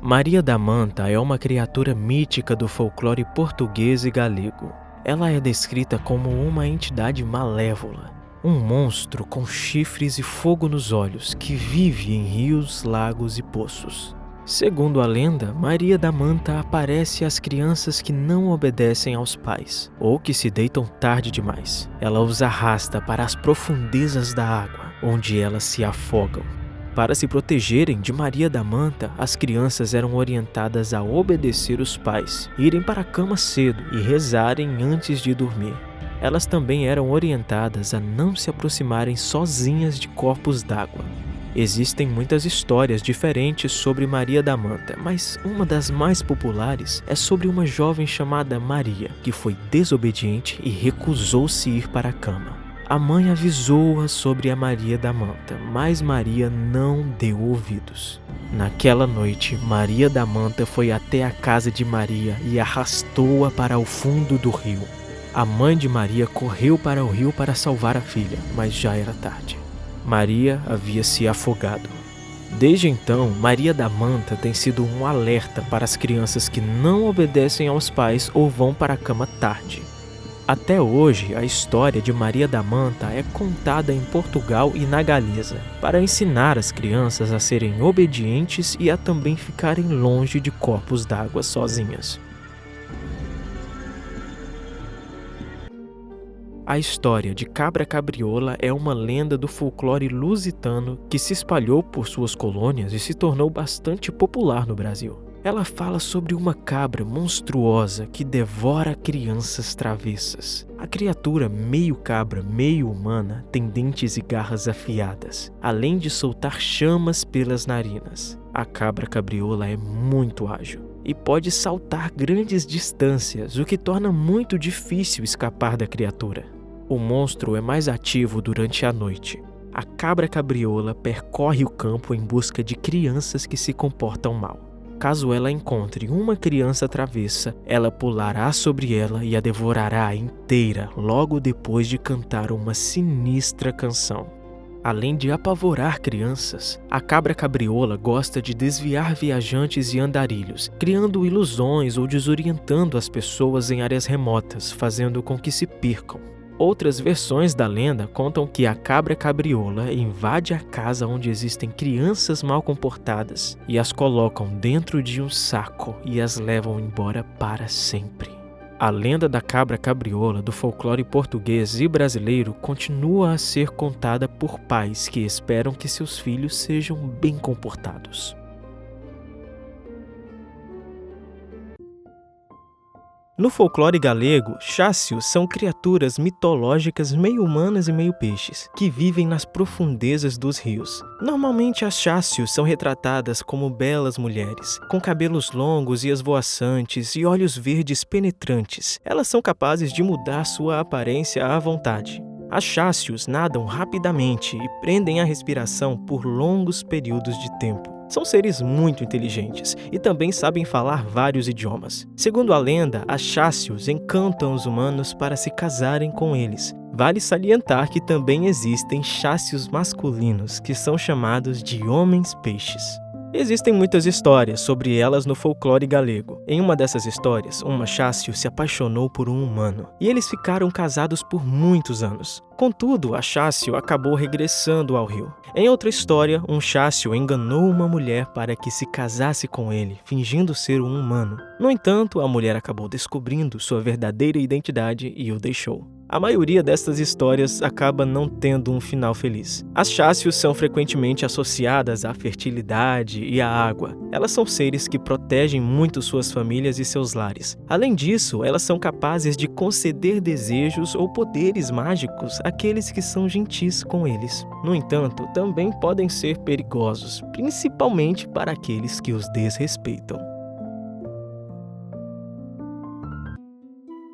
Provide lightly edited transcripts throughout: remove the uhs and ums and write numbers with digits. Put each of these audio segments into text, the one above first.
Maria da Manta é uma criatura mítica do folclore português e galego. Ela é descrita como uma entidade malévola, um monstro com chifres e fogo nos olhos que vive em rios, lagos e poços. Segundo a lenda, Maria da Manta aparece às crianças que não obedecem aos pais ou que se deitam tarde demais. Ela os arrasta para as profundezas da água, onde elas se afogam. Para se protegerem de Maria da Manta, as crianças eram orientadas a obedecer os pais, irem para a cama cedo e rezarem antes de dormir. Elas também eram orientadas a não se aproximarem sozinhas de corpos d'água. Existem muitas histórias diferentes sobre Maria da Manta, mas uma das mais populares é sobre uma jovem chamada Maria, que foi desobediente e recusou-se ir para a cama. A mãe avisou-a sobre a Maria da Manta, mas Maria não deu ouvidos. Naquela noite, Maria da Manta foi até a casa de Maria e arrastou-a para o fundo do rio. A mãe de Maria correu para o rio para salvar a filha, mas já era tarde. Maria havia se afogado. Desde então, Maria da Manta tem sido um alerta para as crianças que não obedecem aos pais ou vão para a cama tarde. Até hoje, a história de Maria da Manta é contada em Portugal e na Galiza, para ensinar as crianças a serem obedientes e a também ficarem longe de corpos d'água sozinhas. A história de Cabra Cabriola é uma lenda do folclore lusitano que se espalhou por suas colônias e se tornou bastante popular no Brasil. Ela fala sobre uma cabra monstruosa que devora crianças travessas. A criatura, meio cabra, meio humana, tem dentes e garras afiadas, além de soltar chamas pelas narinas. A cabra cabriola é muito ágil e pode saltar grandes distâncias, o que torna muito difícil escapar da criatura. O monstro é mais ativo durante a noite. A cabra cabriola percorre o campo em busca de crianças que se comportam mal. Caso ela encontre uma criança travessa, ela pulará sobre ela e a devorará inteira logo depois de cantar uma sinistra canção. Além de apavorar crianças, a cabra cabriola gosta de desviar viajantes e andarilhos, criando ilusões ou desorientando as pessoas em áreas remotas, fazendo com que se percam. Outras versões da lenda contam que a cabra cabriola invade a casa onde existem crianças mal comportadas e as colocam dentro de um saco e as levam embora para sempre. A lenda da cabra cabriola do folclore português e brasileiro continua a ser contada por pais que esperam que seus filhos sejam bem comportados. No folclore galego, chácios são criaturas mitológicas meio humanas e meio peixes, que vivem nas profundezas dos rios. Normalmente as chácios são retratadas como belas mulheres, com cabelos longos e esvoaçantes e olhos verdes penetrantes. Elas são capazes de mudar sua aparência à vontade. As chácios nadam rapidamente e prendem a respiração por longos períodos de tempo. São seres muito inteligentes e também sabem falar vários idiomas. Segundo a lenda, as chácios encantam os humanos para se casarem com eles. Vale salientar que também existem chácios masculinos, que são chamados de homens-peixes. Existem muitas histórias sobre elas no folclore galego. Em uma dessas histórias, uma chácio se apaixonou por um humano, e eles ficaram casados por muitos anos. Contudo, a chácio acabou regressando ao rio. Em outra história, um chácio enganou uma mulher para que se casasse com ele, fingindo ser um humano. No entanto, a mulher acabou descobrindo sua verdadeira identidade e o deixou. A maioria dessas histórias acaba não tendo um final feliz. As chácios são frequentemente associadas à fertilidade e à água. Elas são seres que protegem muito suas famílias e seus lares. Além disso, elas são capazes de conceder desejos ou poderes mágicos àqueles que são gentis com eles. No entanto, também podem ser perigosos, principalmente para aqueles que os desrespeitam.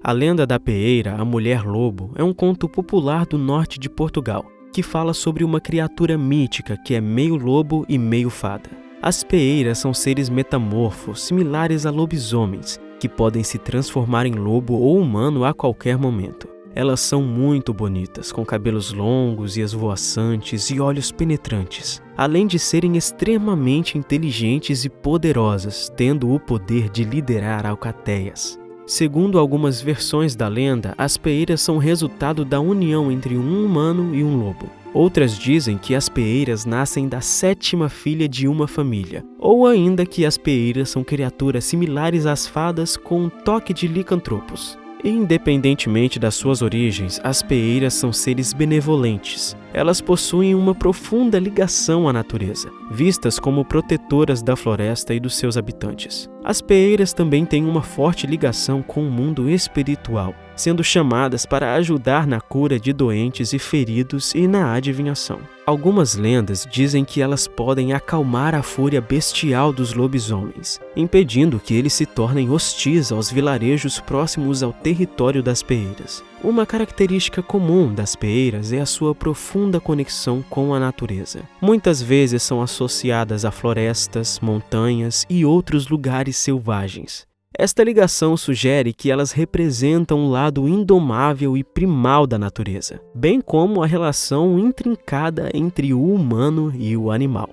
A lenda da peeira, a mulher-lobo, é um conto popular do norte de Portugal, que fala sobre uma criatura mítica que é meio lobo e meio fada. As peeiras são seres metamorfos, similares a lobisomens, que podem se transformar em lobo ou humano a qualquer momento. Elas são muito bonitas, com cabelos longos e esvoaçantes e olhos penetrantes, além de serem extremamente inteligentes e poderosas, tendo o poder de liderar alcateias. Segundo algumas versões da lenda, as peeiras são resultado da união entre um humano e um lobo. Outras dizem que as peeiras nascem da 7ª filha de uma família, ou ainda que as peeiras são criaturas similares às fadas com um toque de licantropos. Independentemente das suas origens, as peeiras são seres benevolentes. Elas possuem uma profunda ligação à natureza, vistas como protetoras da floresta e dos seus habitantes. As peeiras também têm uma forte ligação com o mundo espiritual, sendo chamadas para ajudar na cura de doentes e feridos e na adivinhação. Algumas lendas dizem que elas podem acalmar a fúria bestial dos lobisomens, impedindo que eles se tornem hostis aos vilarejos próximos ao território das peeiras. Uma característica comum das peeiras é a sua profunda conexão com a natureza. Muitas vezes são associadas a florestas, montanhas e outros lugares selvagens. Esta ligação sugere que elas representam um lado indomável e primal da natureza, bem como a relação intrincada entre o humano e o animal.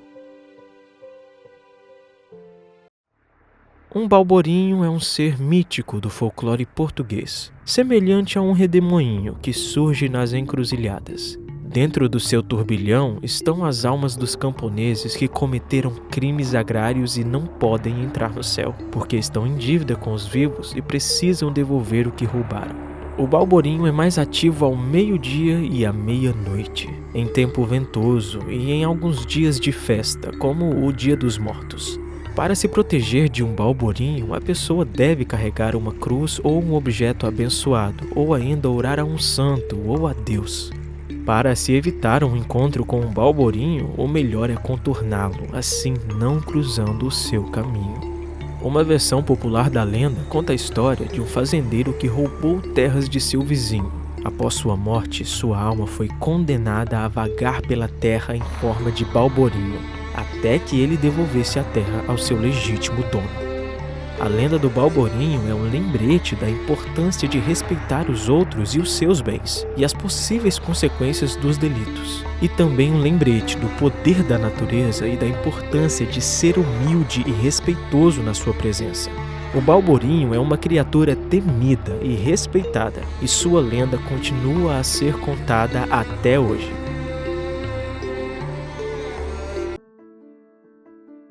Um balborinho é um ser mítico do folclore português, semelhante a um redemoinho que surge nas encruzilhadas. Dentro do seu turbilhão estão as almas dos camponeses que cometeram crimes agrários e não podem entrar no céu, porque estão em dívida com os vivos e precisam devolver o que roubaram. O balborinho é mais ativo ao meio-dia e à meia-noite, em tempo ventoso e em alguns dias de festa, como o Dia dos Mortos. Para se proteger de um balborinho, a pessoa deve carregar uma cruz ou um objeto abençoado, ou ainda orar a um santo ou a Deus. Para se evitar um encontro com um balborinho, o melhor é contorná-lo, assim não cruzando o seu caminho. Uma versão popular da lenda conta a história de um fazendeiro que roubou terras de seu vizinho. Após sua morte, sua alma foi condenada a vagar pela terra em forma de balborinho, até que ele devolvesse a terra ao seu legítimo dono. A lenda do balborinho é um lembrete da importância de respeitar os outros e os seus bens, e as possíveis consequências dos delitos. E também um lembrete do poder da natureza e da importância de ser humilde e respeitoso na sua presença. O balborinho é uma criatura temida e respeitada, e sua lenda continua a ser contada até hoje.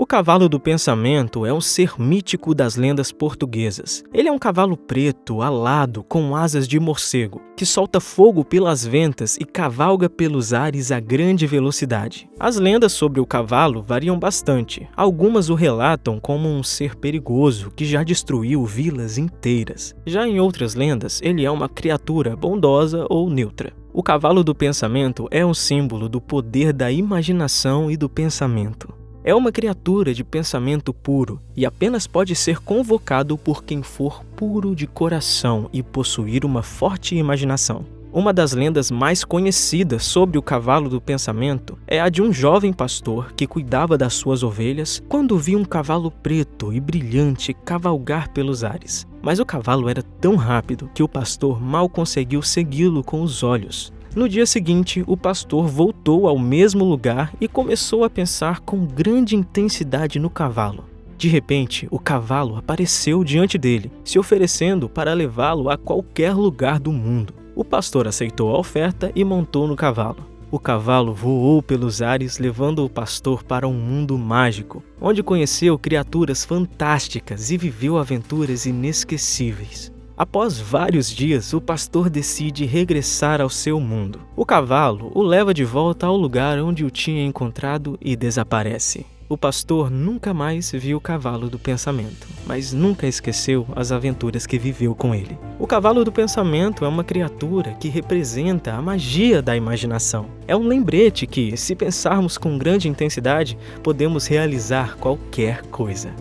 O cavalo do pensamento é um ser mítico das lendas portuguesas. Ele é um cavalo preto, alado, com asas de morcego, que solta fogo pelas ventas e cavalga pelos ares a grande velocidade. As lendas sobre o cavalo variam bastante. Algumas o relatam como um ser perigoso que já destruiu vilas inteiras. Já em outras lendas, ele é uma criatura bondosa ou neutra. O cavalo do pensamento é um símbolo do poder da imaginação e do pensamento. É uma criatura de pensamento puro e apenas pode ser convocado por quem for puro de coração e possuir uma forte imaginação. Uma das lendas mais conhecidas sobre o cavalo do pensamento é a de um jovem pastor que cuidava das suas ovelhas quando viu um cavalo preto e brilhante cavalgar pelos ares. Mas o cavalo era tão rápido que o pastor mal conseguiu segui-lo com os olhos. No dia seguinte, o pastor voltou ao mesmo lugar e começou a pensar com grande intensidade no cavalo. De repente, o cavalo apareceu diante dele, se oferecendo para levá-lo a qualquer lugar do mundo. O pastor aceitou a oferta e montou no cavalo. O cavalo voou pelos ares, levando o pastor para um mundo mágico, onde conheceu criaturas fantásticas e viveu aventuras inesquecíveis. Após vários dias, o pastor decide regressar ao seu mundo. O cavalo o leva de volta ao lugar onde o tinha encontrado e desaparece. O pastor nunca mais viu o cavalo do pensamento, mas nunca esqueceu as aventuras que viveu com ele. O cavalo do pensamento é uma criatura que representa a magia da imaginação. É um lembrete que, se pensarmos com grande intensidade, podemos realizar qualquer coisa.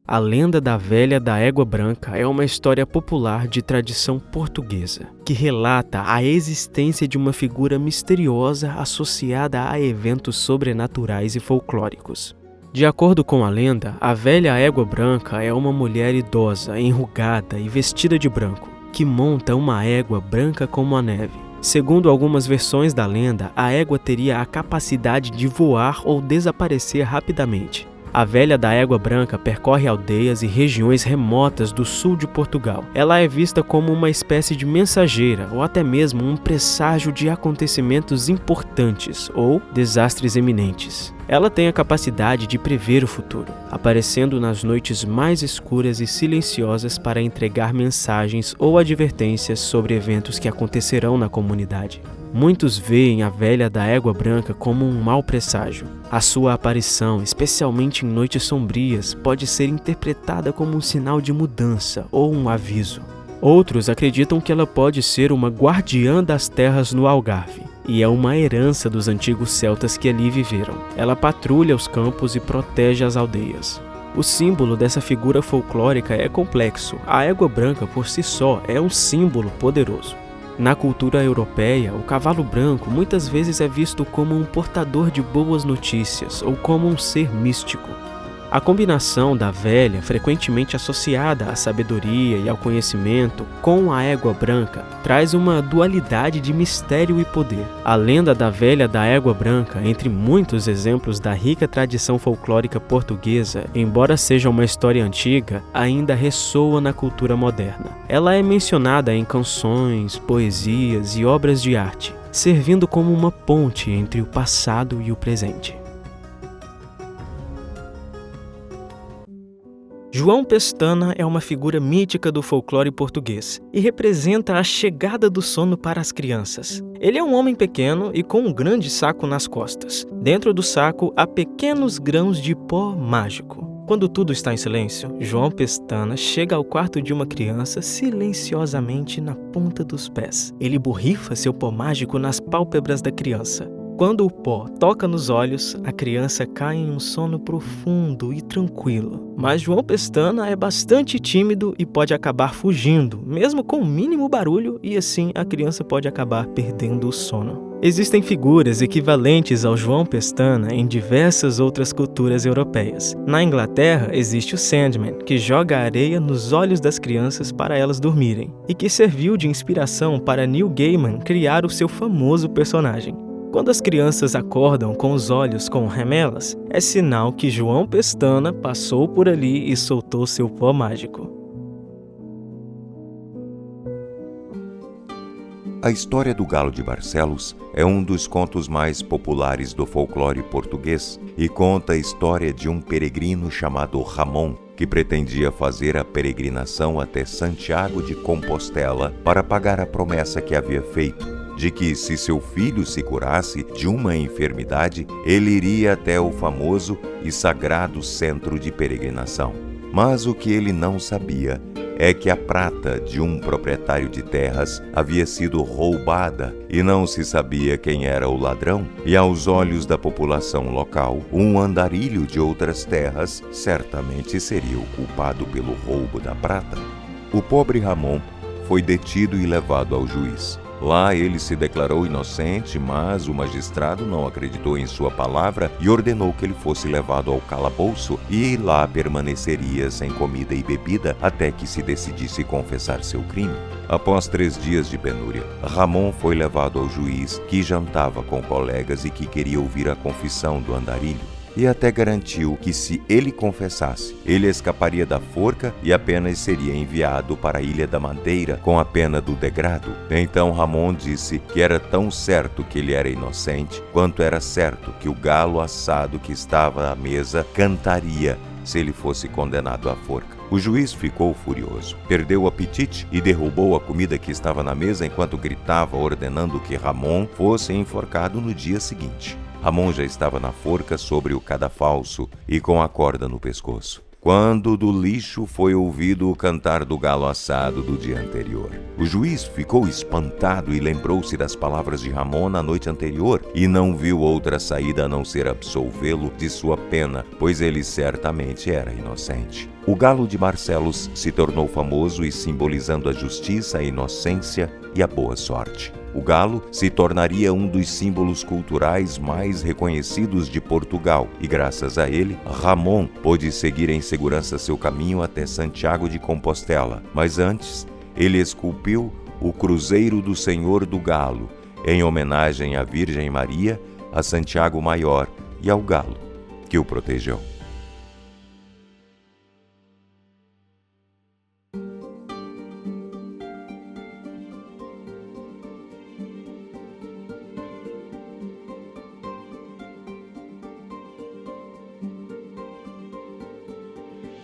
A lenda da velha da égua branca é uma história popular de tradição portuguesa, que relata a existência de uma figura misteriosa associada a eventos sobrenaturais e folclóricos. De acordo com a lenda, a velha égua branca é uma mulher idosa, enrugada e vestida de branco, que monta uma égua branca como a neve. Segundo algumas versões da lenda, a égua teria a capacidade de voar ou desaparecer rapidamente. A velha da égua branca percorre aldeias e regiões remotas do sul de Portugal. Ela é vista como uma espécie de mensageira ou até mesmo um presságio de acontecimentos importantes ou desastres iminentes. Ela tem a capacidade de prever o futuro, aparecendo nas noites mais escuras e silenciosas para entregar mensagens ou advertências sobre eventos que acontecerão na comunidade. Muitos veem a velha da égua branca como um mau presságio. A sua aparição, especialmente em noites sombrias, pode ser interpretada como um sinal de mudança ou um aviso. Outros acreditam que ela pode ser uma guardiã das terras no Algarve, e é uma herança dos antigos celtas que ali viveram. Ela patrulha os campos e protege as aldeias. O símbolo dessa figura folclórica é complexo. A égua branca por si só é um símbolo poderoso. Na cultura europeia, o cavalo branco muitas vezes é visto como um portador de boas notícias ou como um ser místico. A combinação da velha, frequentemente associada à sabedoria e ao conhecimento, com a égua branca, traz uma dualidade de mistério e poder. A lenda da velha da égua branca, entre muitos exemplos da rica tradição folclórica portuguesa, embora seja uma história antiga, ainda ressoa na cultura moderna. Ela é mencionada em canções, poesias e obras de arte, servindo como uma ponte entre o passado e o presente. João Pestana é uma figura mítica do folclore português e representa a chegada do sono para as crianças. Ele é um homem pequeno e com um grande saco nas costas. Dentro do saco há pequenos grãos de pó mágico. Quando tudo está em silêncio, João Pestana chega ao quarto de uma criança silenciosamente na ponta dos pés. Ele borrifa seu pó mágico nas pálpebras da criança. Quando o pó toca nos olhos, a criança cai em um sono profundo e tranquilo. Mas João Pestana é bastante tímido e pode acabar fugindo, mesmo com o mínimo barulho, e assim a criança pode acabar perdendo o sono. Existem figuras equivalentes ao João Pestana em diversas outras culturas europeias. Na Inglaterra, existe o Sandman, que joga areia nos olhos das crianças para elas dormirem, e que serviu de inspiração para Neil Gaiman criar o seu famoso personagem. Quando as crianças acordam com os olhos com remelas, é sinal que João Pestana passou por ali e soltou seu pó mágico. A história do Galo de Barcelos é um dos contos mais populares do folclore português e conta a história de um peregrino chamado Ramon, que pretendia fazer a peregrinação até Santiago de Compostela para pagar a promessa que havia feito, de que, se seu filho se curasse de uma enfermidade, ele iria até o famoso e sagrado centro de peregrinação. Mas o que ele não sabia é que a prata de um proprietário de terras havia sido roubada e não se sabia quem era o ladrão, e aos olhos da população local, um andarilho de outras terras certamente seria o culpado pelo roubo da prata. O pobre Ramon foi detido e levado ao juiz. Lá ele se declarou inocente, mas o magistrado não acreditou em sua palavra e ordenou que ele fosse levado ao calabouço e lá permaneceria sem comida e bebida até que se decidisse confessar seu crime. Após 3 dias de penúria, Ramon foi levado ao juiz, que jantava com colegas e que queria ouvir a confissão do andarilho. E até garantiu que, se ele confessasse, ele escaparia da forca e apenas seria enviado para a Ilha da Madeira com a pena do degrado. Então Ramon disse que era tão certo que ele era inocente, quanto era certo que o galo assado que estava à mesa cantaria se ele fosse condenado à forca. O juiz ficou furioso, perdeu o apetite e derrubou a comida que estava na mesa enquanto gritava, ordenando que Ramon fosse enforcado no dia seguinte. Ramon já estava na forca sobre o cadafalso e com a corda no pescoço, quando do lixo foi ouvido o cantar do galo assado do dia anterior. O juiz ficou espantado e lembrou-se das palavras de Ramon na noite anterior e não viu outra saída a não ser absolvê-lo de sua pena, pois ele certamente era inocente. O Galo de Barcelos se tornou famoso e, simbolizando a justiça, a inocência e a boa sorte. O galo se tornaria um dos símbolos culturais mais reconhecidos de Portugal e, graças a ele, Ramon pôde seguir em segurança seu caminho até Santiago de Compostela. Mas antes, ele esculpiu o Cruzeiro do Senhor do Galo, em homenagem à Virgem Maria, a Santiago Maior e ao galo que o protegeu.